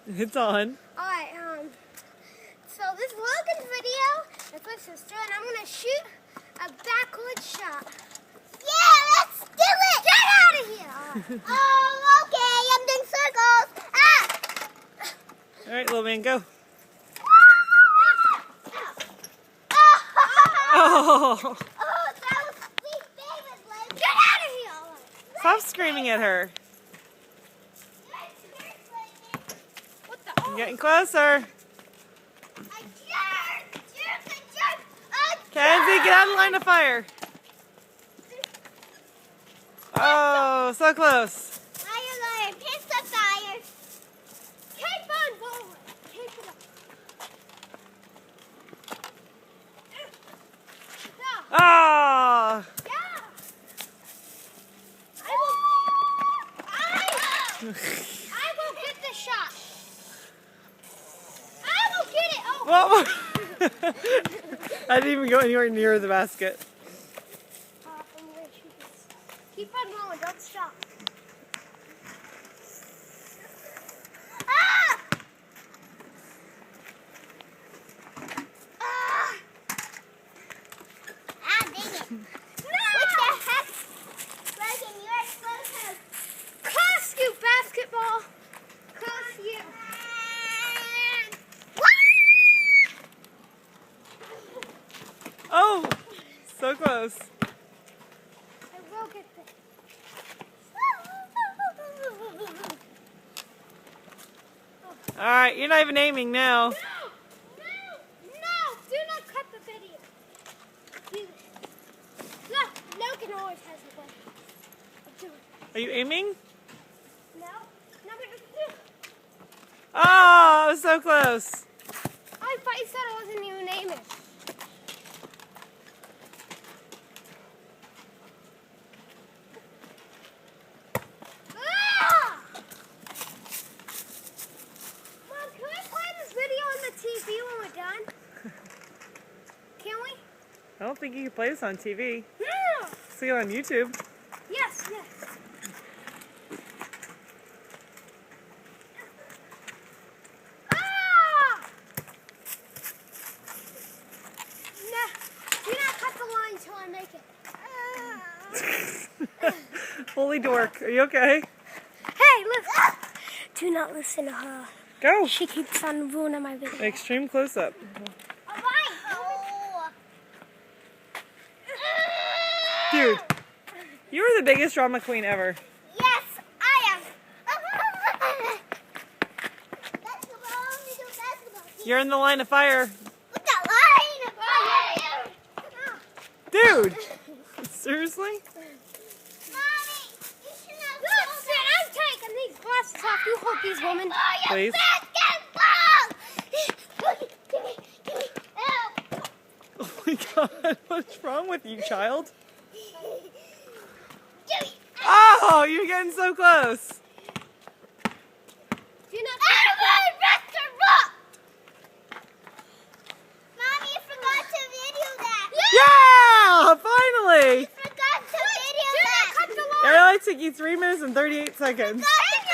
It's on. Alright, so this Logan's video is my sister, and I'm gonna shoot a backward shot. Yeah, let's do it! Get out of here! Oh, okay, I'm doing circles. Ah! Alright, little man, go. Oh, Oh! that was sweet David, like, get out of here! Stop screaming at her. What the? You're getting closer. Kenzie, get out of the line of fire. Oh, so close. Fire, pinch the fire. Keep on going. Keep it up. Oh! Yeah. I will get the shot. I will get it. Oh. Whoa. I didn't even go anywhere near the basket. I'm gonna shoot this. Keep on going. Don't stop. Ah! Ah! Ah, dang it. No! What the heck? Logan, you're explosive. Curse you, basketball. Curse you. Oh, so close. I will get this. Alright, you're not even aiming now. No! Do not cut the video. Look, Logan always has a way of doing it. Are you aiming? No? Number 2. Oh, so close. I thought you said I wasn't even aiming. Ah! Mom, can we play this video on the TV when we're done? Can we? I don't think you can play this on TV. No! See it on YouTube. Yes. Ah! Nah, do not cut the line until I make it. Holy dork. Are you okay? Hey, listen. Do not listen to her. Go. She keeps on ruining my video. Extreme close up. Dude, you were the biggest drama queen ever. Yes, I am. You're in the line of fire. With the line of fire. Dude! Seriously? Mommy, you should have Listen, I'm taking these glasses off. You hold these, woman. Please. Oh my god, what's wrong with you, child? Oh, you're getting so close. Do not Mommy, you forgot to video that. Yeah! Finally! You forgot to video that. It only took you 3 minutes and 38 seconds. Forgot to